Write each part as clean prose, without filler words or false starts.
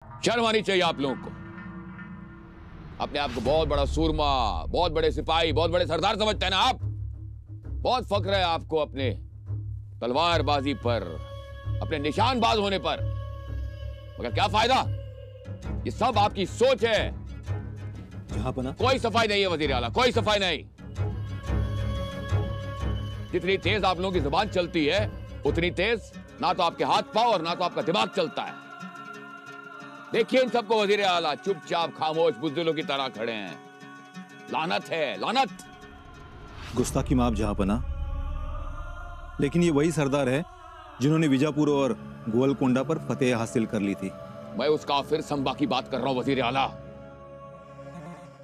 शर्म आनी चाहिए आप लोगों को। अपने आप को बहुत बड़ा सूरमा, बहुत बड़े सिपाही, बहुत बड़े सरदार समझते हैं ना आप। बहुत फख्र है आपको अपने तलवारबाजी पर, अपने निशानबाज होने पर, मगर क्या फायदा? ये सब आपकी सोच है। जहांपना, कोई सफाई नहीं है वजीर आला, कोई सफाई नहीं। जितनी तेज आप लोगों की जुबान चलती है उतनी तेज ना तो आपके हाथ पांव और ना तो आपका दिमाग चलता है। देखिए इन सबको वजीर आला चुपचाप खामोश बुज़दिलों की तरह खड़े हैं। लानत है, लानत। गुस्ताखी माफ जहांपना, लेकिन ये वही सरदार है जिन्होंने विजापुर और गोलकोंडा पर फतेह हासिल कर ली थी। मैं उस काफिर संबा की बात कर रहा हूं वजीर आला।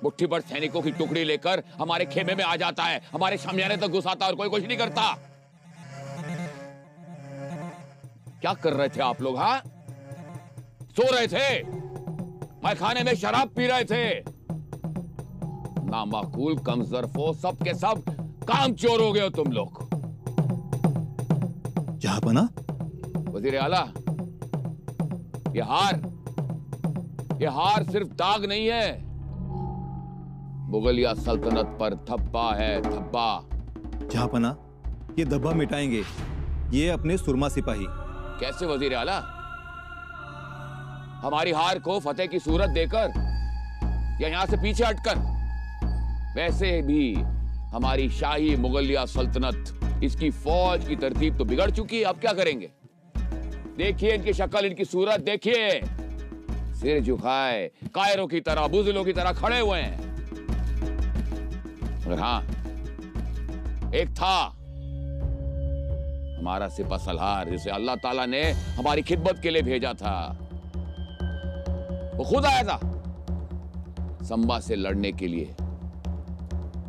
मुट्ठी भर सैनिकों की टुकड़ी लेकर हमारे खेमे में आ जाता है, हमारे शामियाने तक घुस आता है और कोई कुछ नहीं करता। क्या कर रहे थे आप लोग? हाँ, सो रहे थे, मैखाने में शराब पी रहे थे। नामाकूल, कमजरफो, सब के सब काम चोर हो गए हो तुम लोग। जहांपना, वजीर आला, ये हार सिर्फ दाग नहीं है, मुगलिया सल्तनत पर धब्बा है, धब्बा। जहांपना, ये धब्बा मिटाएंगे ये अपने सुरमा सिपाही। कैसे वजीर आला? हमारी हार को फतेह की सूरत देकर या यहां से पीछे हटकर? वैसे भी हमारी शाही मुगलिया सल्तनत, इसकी फौज की तरतीब तो बिगड़ चुकी है। अब क्या करेंगे? देखिए इनकी शक्ल, इनकी सूरत देखिए, सिर झुकाए कायरों की तरह, बुज़दिलों की तरह खड़े हुए हैं। मगर हाँ, एक था हमारा सिपा सलार, जिसे अल्लाह ताला ने हमारी खिदमत के लिए भेजा था। वो खुद आया था संबा से लड़ने के लिए,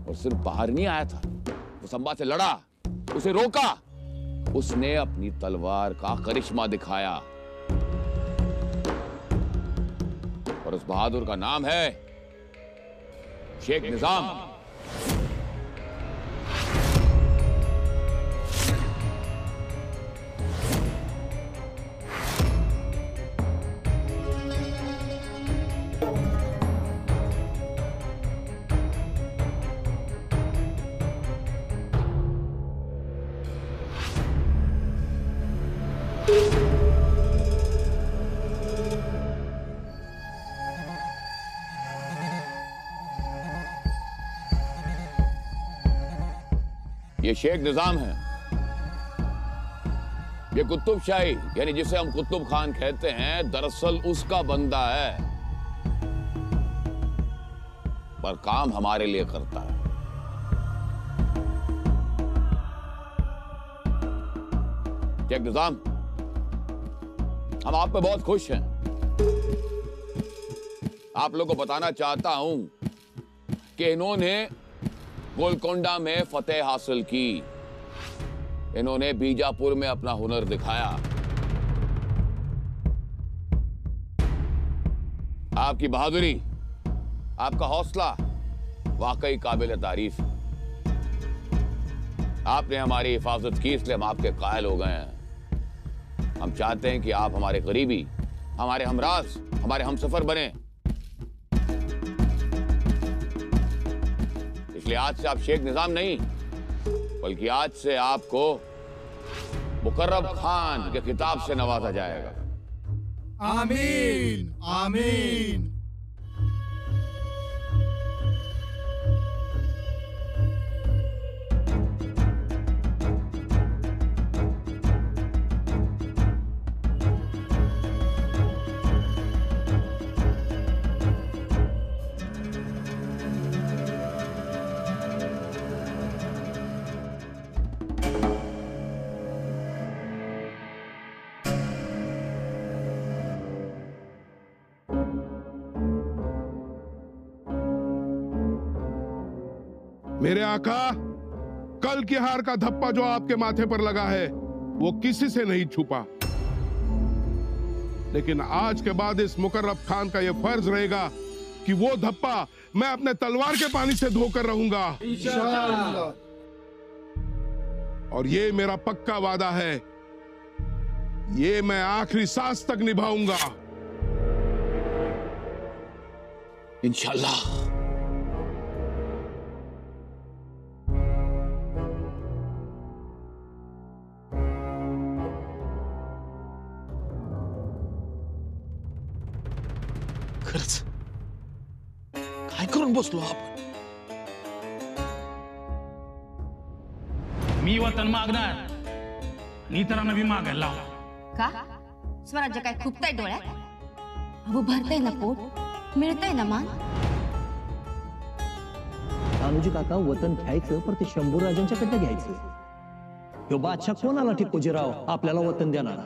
और सिर्फ बाहर नहीं आया था, वो संबा से लड़ा, उसे रोका, उसने अपनी तलवार का करिश्मा दिखाया। और उस बहादुर का नाम है शेख निजाम। ये शेख निजाम है। ये कुतुब शाही, यानी जिसे हम कुतुब खान कहते हैं, दरअसल उसका बंदा है, पर काम हमारे लिए करता है। शेख निजाम, हम आप पे बहुत खुश हैं। आप लोगों को बताना चाहता हूं कि इन्होंने गोलकोंडा में फतेह हासिल की, इन्होंने बीजापुर में अपना हुनर दिखाया। आपकी बहादुरी, आपका हौसला वाकई काबिल तारीफ है। आपने हमारी हिफाजत की, इसलिए हम आपके कायल हो गए हैं। हम चाहते हैं कि आप हमारे करीबी, हमारे हमराज, हमारे हमसफर बने। इसलिए आज से आप शेख निजाम नहीं, बल्कि आज से आपको मुकर्रम खान के खिताब से नवाजा जाएगा। आमीन, आमीन। मेरे आका, कल की हार का धप्पा जो आपके माथे पर लगा है वो किसी से नहीं छुपा, लेकिन आज के बाद इस मुकर्रब खान का यह फर्ज रहेगा कि वो धप्पा मैं अपने तलवार के पानी से धोकर रहूंगा। इंशाअल्लाह। और ये मेरा पक्का वादा है, ये मैं आखिरी सांस तक निभाऊंगा। इंशाल्लाह। खरंच काय करून बसलो आपण? मी वतन मागणार आणि इतरांना बी मागायला लावणार. का स्वराज्य काय खुपताय डोळ्यात? अहो भरतय ना पोट, मिळतय ना मान. तानुजी काका वतन घ्यायचं पण ते शंभूराजांच्याकडनं घ्यायचं. ह्यो बादशाह कोणाला टिकोजीराव आपल्याला वतन देणार?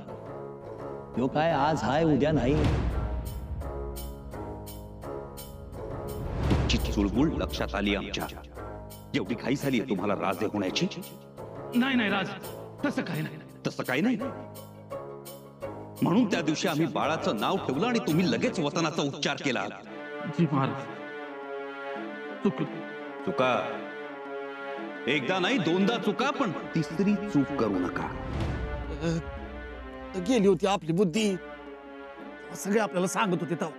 ह्यो काय आज हाय उद्या नाही. ची चुळबुळ लक्षात आली आमच्या. एवढी घाई झाली तुम्हाला राजे होण्याची? नाही नाही राज, तसं काही नाही. तसं काही नाही. म्हणून त्या दिवशी आम्ही बाळाचं नाव ठेवलं आणि तुम्ही लगेच वतनाचा उच्चार केला. जी महाराज, चुकलो. चुका एकदा नाही दोनदा चुका, पण तिसरी चूक करू नका. गेली होती आपली बुद्धी. सगळे आपल्याला सांगत होते तेव्हा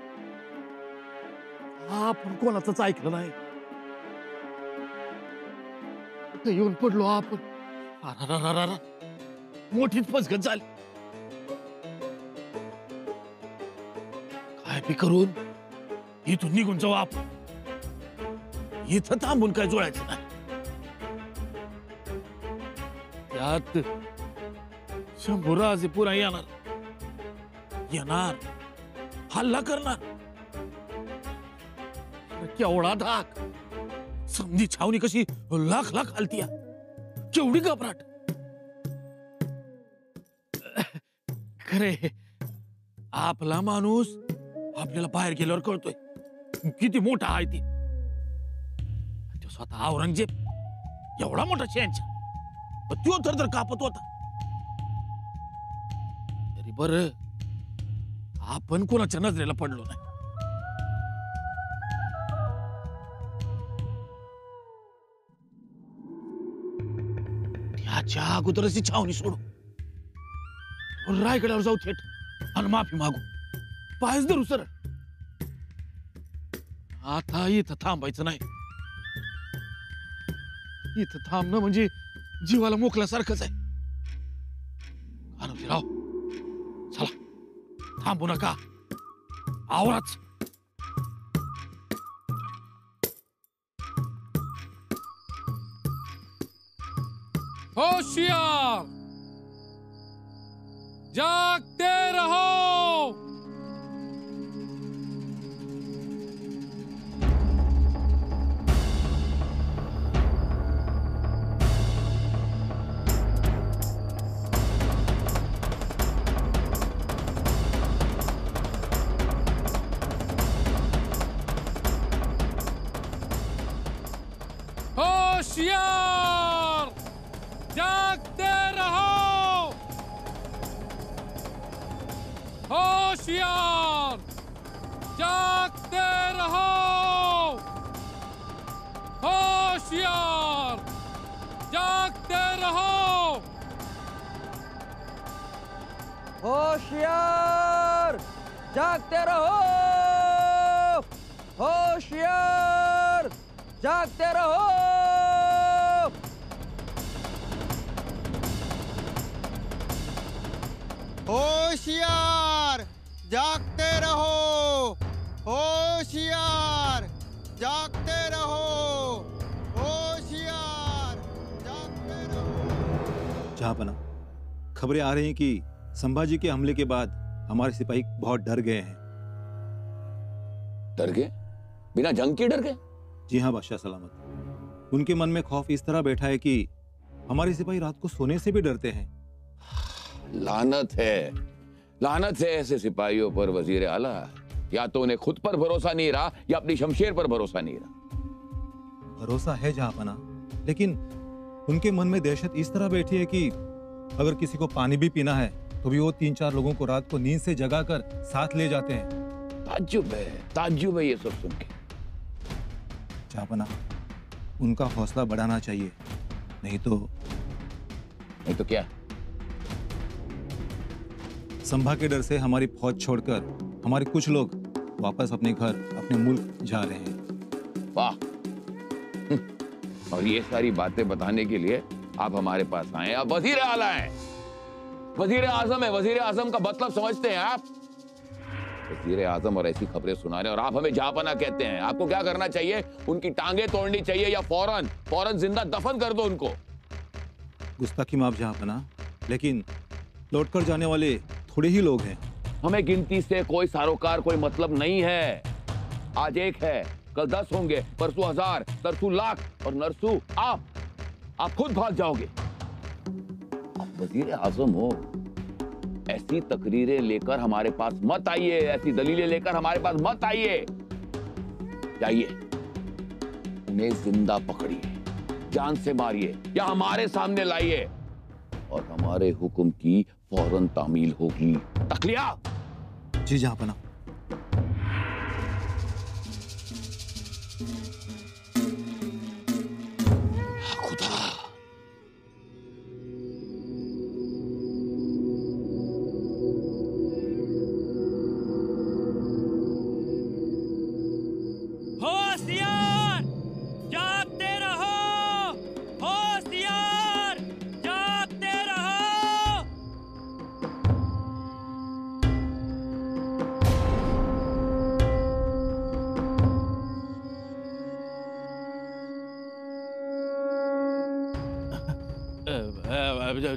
आपण कोणाचंच ऐकलं नाही. इथं येऊन पडलो आपण. अरारारारा. मोठीच फसगत झाली. काय बी करून इथून निघून जाऊ आपण. इथं थांबून काय जोडायचं नाही. यात शंभूराजे पुन्हा येणार हल्ला करणार. केवढा धाक. समधी छावणी कशी लाख लाख हलतीया. केवढी घबराट. खरे आपला माणूस आपल्याला बाहेर गेल्यावर कळतोय किती मोठा आहे ती. तो स्वतः औरंगजेब एवढा मोठा शहंशाह, तो तर कापत होता. तरी बर आपण कोणाच्या नजरेला पडलो नाही. त्याच्या अगोदरच ती छावणी सोडू, रायगडावर जाऊ थेट आणि माफी मागू. पायच धरू सर. आता इथं थांबायचं नाही. इथं थांबणं म्हणजे जीवाला मोकल्यासारखंच आहे. राव चला, थांबू नका. आवराच. होशियार, जागते रहो. होशियार, जागते रहो. होशियार, जागते रहो. होशियार, जागते रहो. होशियार, जागते रहो. होशियार, जागते रहो. होशियार, जागते रहो. होशियार, जागते रहो. होशियार, जागते रहो. जहांपना, खबरें आ रही हैं कि संभाजी के हमले के बाद हमारे सिपाही बहुत डर गए हैं। डर गए? बिना जंग के डर गए? जी हाँ बादशाह सलामत। उनके मन में खौफ इस तरह बैठा है कि हमारे सिपाही रात को सोने से भी डरते हैं। लानत है ऐसे सिपाहियों पर वजीर आला। या तो उन्हें खुद पर भरोसा नहीं रहा या अपनी शमशेर पर भरोसा नहीं रहा। भरोसा है जहांपना, लेकिन उनके मन में दहशत इस तरह बैठी है कि अगर किसी को पानी भी पीना है तो भी वो 3-4 लोगों को रात को नींद से जगाकर साथ ले जाते हैं। ताज्जुब है ये सब सुन के। जहांपना, उनका हौसला बढ़ाना चाहिए, नहीं तो क्या? संभा के डर से हमारी फौज छोड़कर हमारे कुछ लोग वापस अपने घर, अपने मुल्क जा रहे हैं। वाह। और ये सारी बातें बताने के लिए आप हमारे पास आए। आप वजीर आला हैं, वजीर आजम है। वजीर आजम का मतलब समझते हैं आप? वजीर आजम और ऐसी खबरें सुना रहे हैं, और आप हमें जहापना कहते हैं। आपको क्या करना चाहिए? उनकी टांगे तोड़नी चाहिए, या फौरन जिंदा दफन कर दो उनको। गुस्ताखी माफ जहांपना, लेकिन लौटकर जाने वाले थोड़े ही लोग हैं। हमें गिनती से कोई सारोकार कोई मतलब नहीं है। आज एक है, कल 10 होंगे, परसों 1000, तरसों लाख, और नरसों आप खुद भाग जाओगे। आप वजीर आजम हो, ऐसी तकरीरें लेकर हमारे पास मत आइए, ऐसी दलीलें लेकर हमारे पास मत आइए। जाइए, उन्हें जिंदा पकड़िए, जान से मारिए, या हमारे सामने लाइए, और हमारे हुक्म की फौरन तामील होगी। तकलिया? जी जहांपना। होशियार, जागते रहो। होशियार, जागते रहो।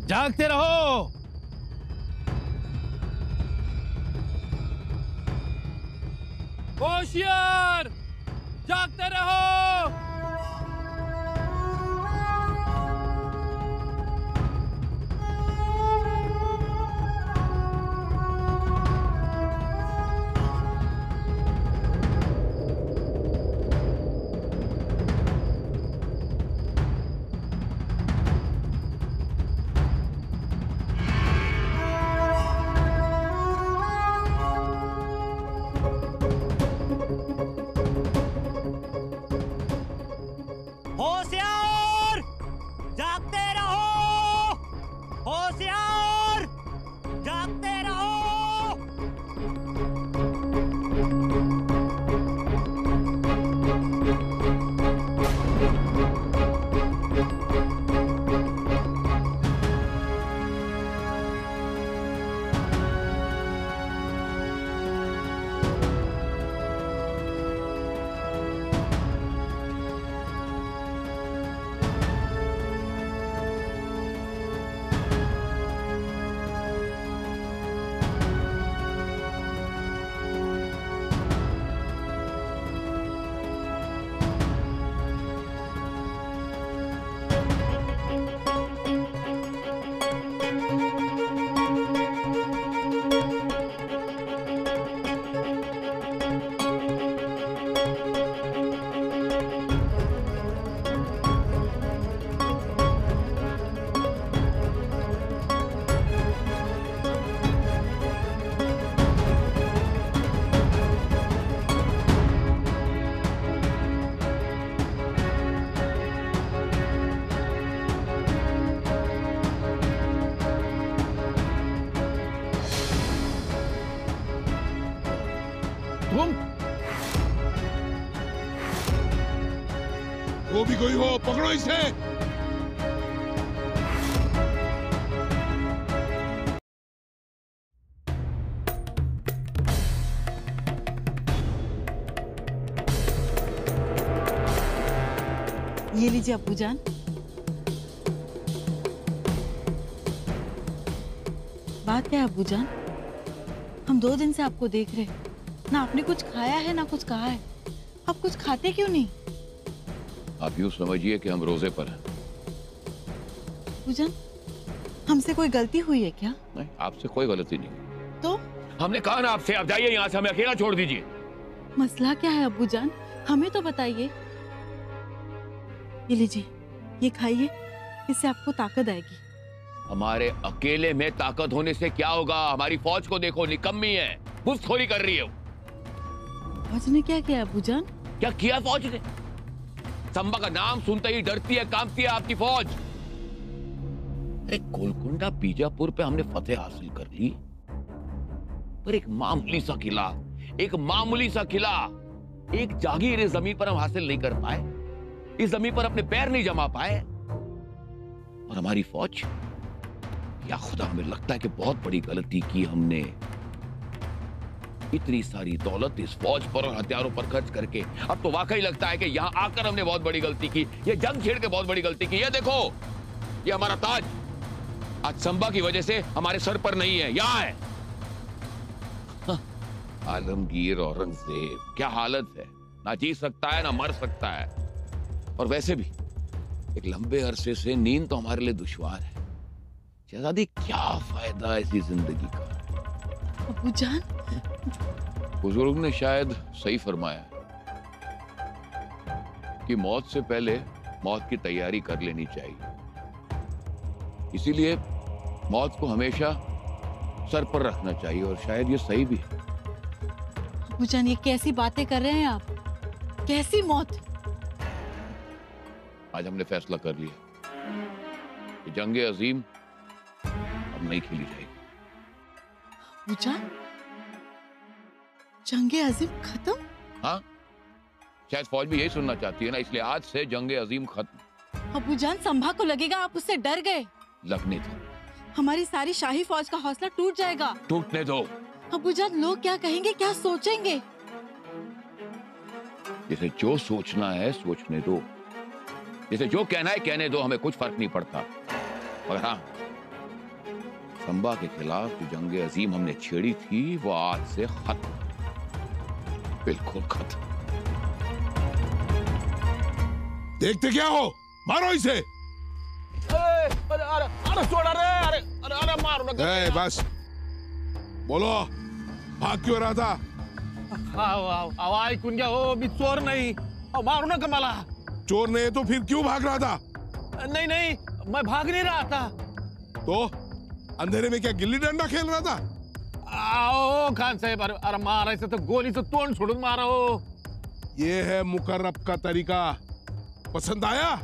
जागते रहो। होशियार, जागते रहो। होशियार, जागते रहो। होशियार, जागते रहो। वो भी कोई हो, पकड़ो इसे। ये लीजिए अब्बूजान। बात क्या है अब्बूजान? हम 2 दिन से आपको देख रहे, ना आपने कुछ खाया है ना कुछ कहा है। आप कुछ खाते क्यों नहीं? आप यूं समझिए कि हम रोजे पर हैं। अब्बूजान, हमसे कोई गलती हुई है क्या? नहीं, आपसे कोई गलती नहीं। तो हमने कहा ना आपसे, आप जाइए यहाँ से, हमें अकेला छोड़ दीजिए। मसला क्या है अब्बूजान? हमें तो बताइए। ये लीजिए, ये खाइए, इससे आपको ताकत आएगी। हमारे अकेले में ताकत होने से क्या होगा? हमारी फौज को देखो, निकम्मी है, घुसखोरी कर रही है। फौज ने क्या किया अब्बूजान? क्या किया फौज ने? संबा का नाम सुनते ही डरती है, कांपती है आपकी फौज। गोलकुंडा बीजापुर पे हमने फतेह हासिल कर ली, पर एक मामूली सा किला, एक मामूली सा किला, एक जागीर इस जमीन पर हम हासिल नहीं कर पाए, इस जमीन पर अपने पैर नहीं जमा पाए, और हमारी फौज, या खुदा हमें लगता है कि बहुत बड़ी गलती की हमने। इतनी सारी दौलत इस फौज पर और हथियारों पर खर्च करके अब तो वाकई लगता है कि यहां आकर हमने बहुत बड़ी गलती की, ये जंग छेड़ के बहुत बड़ी गलती की। ये देखो, ये हमारा ताज आज संबा की वजह से हमारे सर पर नहीं है, यहां है। आलमगीर औरंगजेब, क्या हालत है, ना जी सकता है ना मर सकता है। और वैसे भी एक लंबे अरसे से नींद तो हमारे लिए दुश्वार है। शहजादी, क्या फायदा ऐसी जिंदगी का। अबूजान, बुजुर्ग ने शायद सही फरमाया कि मौत से पहले मौत की तैयारी कर लेनी चाहिए। इसीलिए मौत को हमेशा सर पर रखना चाहिए, और शायद ये सही भी है। अबूजान, ये कैसी बातें कर रहे हैं आप? कैसी मौत? आज हमने फैसला कर लिया कि जंग अजीम अब नहीं खेली जाएगी। अबूजान, जंग अजीम खत्म? हाँ, शायद फौज भी यही सुनना चाहती है ना, इसलिए आज से जंग अजीम खत्म। अबूजान, संभा को लगेगा आप उससे डर गए। लगने दो, हमारी सारी शाही फौज का हौसला टूट जाएगा। टूटने दो। अबूजान, लोग क्या कहेंगे, क्या सोचेंगे? जिसे जो सोचना है सोचने दो, जिसे जो कहना है कहने दो, हमें कुछ फर्क नहीं पड़ता। और हाँ, संबा के खिलाफ जो जंग अजीम हमने छेड़ी थी वो आज से खत्म, बिल्कुल खत्म। देखते क्या हो, मारो इसे। अरे छोड़, अरे मारो ना। बस बोलो, भाग क्यों रहा था? आवाज कुन गया हो, मी चोर नहीं। मारो ना कमाला। चोर नहीं तो फिर क्यों भाग रहा था? नहीं नहीं, मैं भाग नहीं रहा था। तो अंधेरे में क्या गिल्ली डंडा खेल रहा था? आओ खान साहब, अरे मारा इसे तो गोली से तोड़ छोड़ मारा हो। ये है मुकर्रब का तरीका, पसंद आया?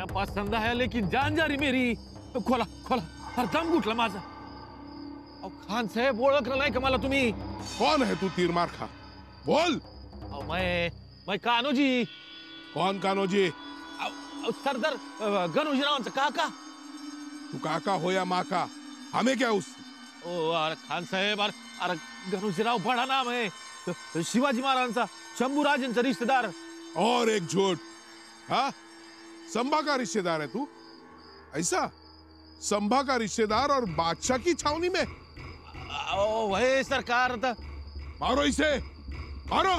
पसंद आया, लेकिन जान जा रही मेरी। खोला खोला, हर दम घुटला माझा। खान साहेब, ओळख नाही का मला तुम्ही? कौन है तू तीर मार खा? बोल। मैं कान्होजी। कौन कान्होजी? सरदार गणोजीरावांचा काका। तू काका हो या माँ का, हमें क्या उस? ओ अरे खान साहेब, अरे गणोजीराव बड़ा नाम है, शिवाजी महाराजांचा, शंभूराजांचा रिश्तेदार। और एक झूठ। हाँ, संभा का रिश्तेदार है तू? ऐसा? संभा का रिश्तेदार और बादशाह की छावनी में? वही सरकार था। मारो इसे, मारो।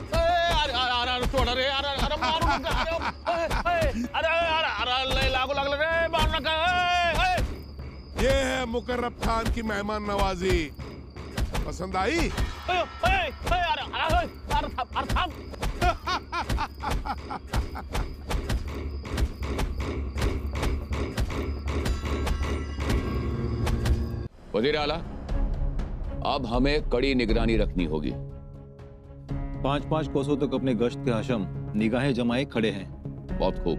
अरे छोड़ रे, अरे मारो नका, अरे लागू लागलं रे, मारू नका। ये है मुकर्रब खान की मेहमान नवाजी, पसंद आई? वज़ीर आला, अब हमें कड़ी निगरानी रखनी होगी। 5-5 कोसों तक अपने गश्त के हाशम निगाहें जमाए खड़े हैं। बहुत खूब।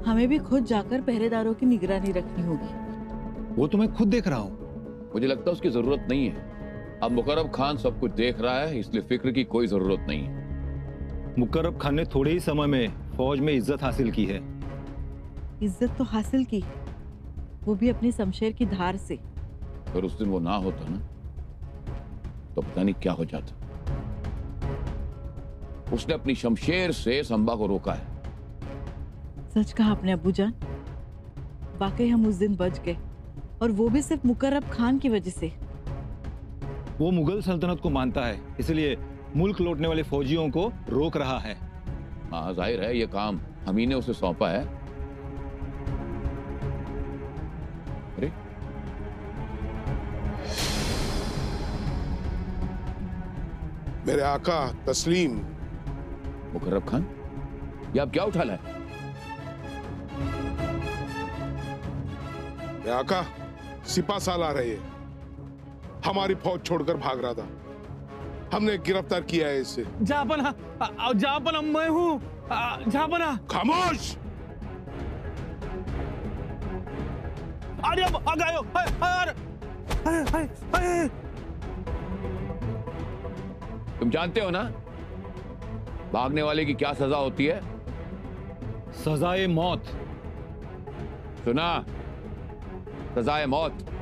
हमें भी खुद जाकर पहरेदारों की निगरानी रखनी होगी। वो तो मैं खुद देख रहा हूँ। मुझे लगता है उसकी जरूरत नहीं है। अब मुकर्रब खान सब कुछ देख रहा है, इसलिए फिक्र की कोई जरूरत नहीं है। मुकर्रब खान ने थोड़े ही समय में फौज में इज्जत हासिल की है। इज्जत तो हासिल की, वो भी अपनी शमशेर की धार से। अगर उस दिन वो ना होता ना, तो पता नहीं क्या हो जाता। उसने अपनी शमशेर से संबा को रोका है। सच कहा आपने अब्बूजान, वाकई हम उस दिन बच गए, और वो भी सिर्फ मुकर्रब खान की वजह से। वो मुगल सल्तनत को मानता है, इसलिए मुल्क लौटने वाले फौजियों को रोक रहा है। हाँ, जाहिर है ये काम हम ही ने उसे सौंपा है। अरे मेरे आका तस्लीम। मुकर्रब खान, ये आप क्या उठा लाए? मेरे आका सिपा सालार है ये, हमारी फौज छोड़कर भाग रहा था, हमने गिरफ्तार किया है इसे। जापना मैं हूँ, जापना। खामोश। अरे अब आ गए। तुम जानते हो ना भागने वाले की क्या सजा होती है? सजाए मौत। सुना? सजाए मौत।